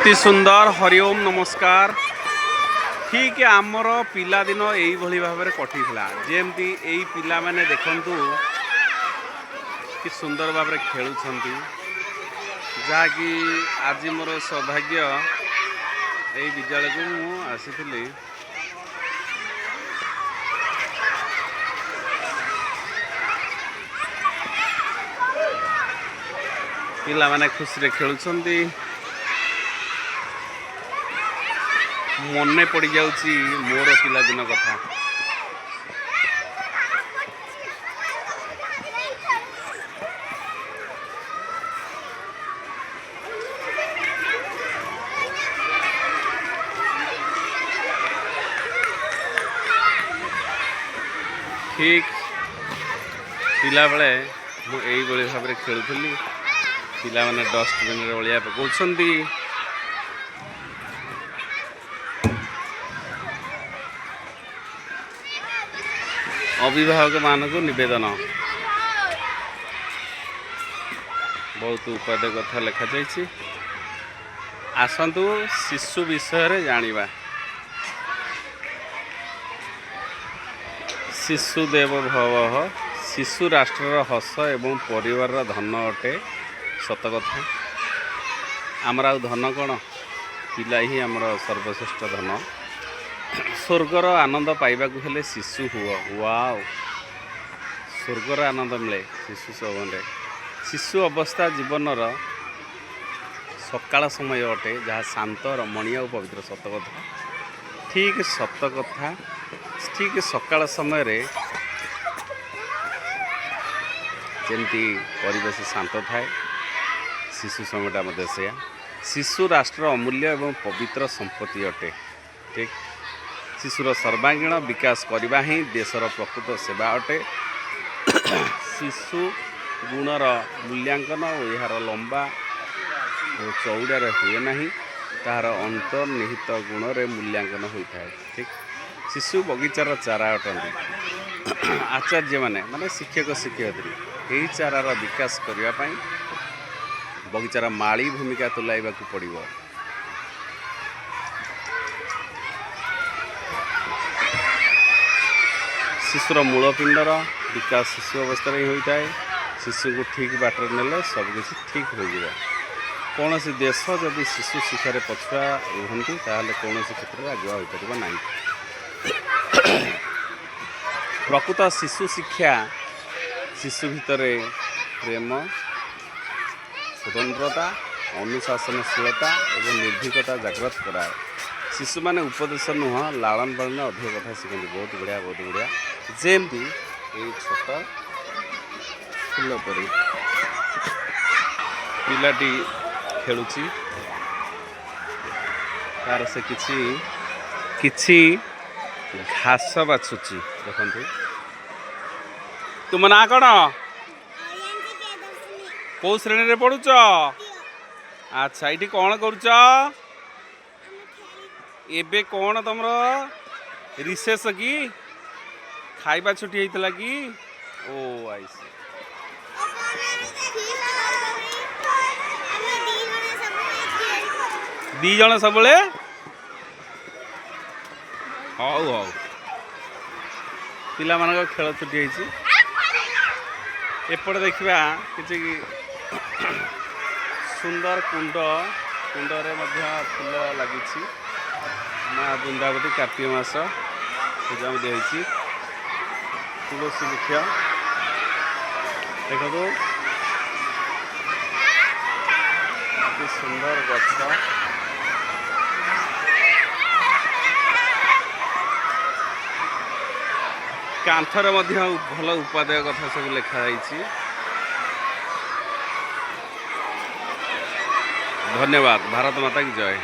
अति सुंदर हरिओम नमस्कार। ठीक आमर पिलादिन यही भाव में कटी जमती यही पिला माने देखंतु कि सुंदर भाव में खेलुं जहाँकि आज मोर सौभाग्य यही विद्यालय को मुझे पिला माने खुशी खेलुंट मन पड़ जाऊँ मोर पिलादिन कथा। ठीक पिला बेले मुझे भाव में खेलुली पिला माने डस्टबिन रे ओलिया पकाउछंती। अभिभावक मानक निवेदन बहुत उपादेय कथा लिखा जाइए। आसतु शिशु विषय रे जानिबा। शिशु देव भव शिशु राष्ट्र हस एवं परिवार धन अटे सत कथा। आमर आ धन कौन पिला ही आमर सर्वश्रेष्ठ धन। स्वर्गर आनंद पाइबा हेले शिशु हुआ वाओ स्वर्गर आनंद मिले शिशु सवने। शिशु अवस्था जीवनर सकाळ समय अटे जहाँ शांत रमणीय और पवित्र सत कथा। ठीक सत कथा ठीक सकाळ समय जमती परिवेश शांत थाए शिशु समयटा मध्य से शिशु राष्ट्र अमूल्य एवं पवित्र संपत्ति अटे। ठीक शिशुर सर्वांगीण विकास करने ही देशर प्रकृत सेवा अटे। शिशु गुणर मूल्यांकन और यार लंबा चौड़ार हुए ना तार अंतर्निहित गुण रे मूल्यांकन होता है। ठीक शिशु बगीचार चारा अटंती। आचार्य माने शिक्षक शिक्षयित्री यही चारार विकास करने बगीचार माली भूमिका तुलाइबा पड़ो। शिशुर मूलपिंडर विकास शिशु अवस्था ही होता है। शिशु को ठीक बाटर नेले सबकिछ ठीक हो जाए। कौन सी देश जदि शिशु शिक्षार पछुआ रुहंती ताहले कौन क्षेत्र में आगुआ हो पार ना। प्रकृत शिशु शिक्षा शिशु भितर प्रेम स्वतंत्रता अनुशासनशीलता और निर्भीकता जागृत कराए। शिशु माने उपदेश नुह लालन पालन अधिक कथा शिखती। बहुत बढ़िया बहुत बढ़िया। जमती ये छोट फूल पर पिलाटी खेलुची तार से किछि घास बाछुची। देखंतु तुम ना कौन कौ श्रेणी रे पढ़ुच? अच्छा ये कौन करुच एबे कौन तुमर रिसेस की खाइबा छुट्टी होता कि? ओ आई सी दी जन सब हौ हौ पिला मान खेल छुट्टी होती। एपटे देखा कि सुंदर कुंड कुंडरे फूल लगी माँ बृंदावती कार्तिक मास पूजा होती। तुलसी वृक्ष देखो अति सुंदर गछ कांथर भल उपादेय कथा सब लिखाई। धन्यवाद। भारत माता की जय।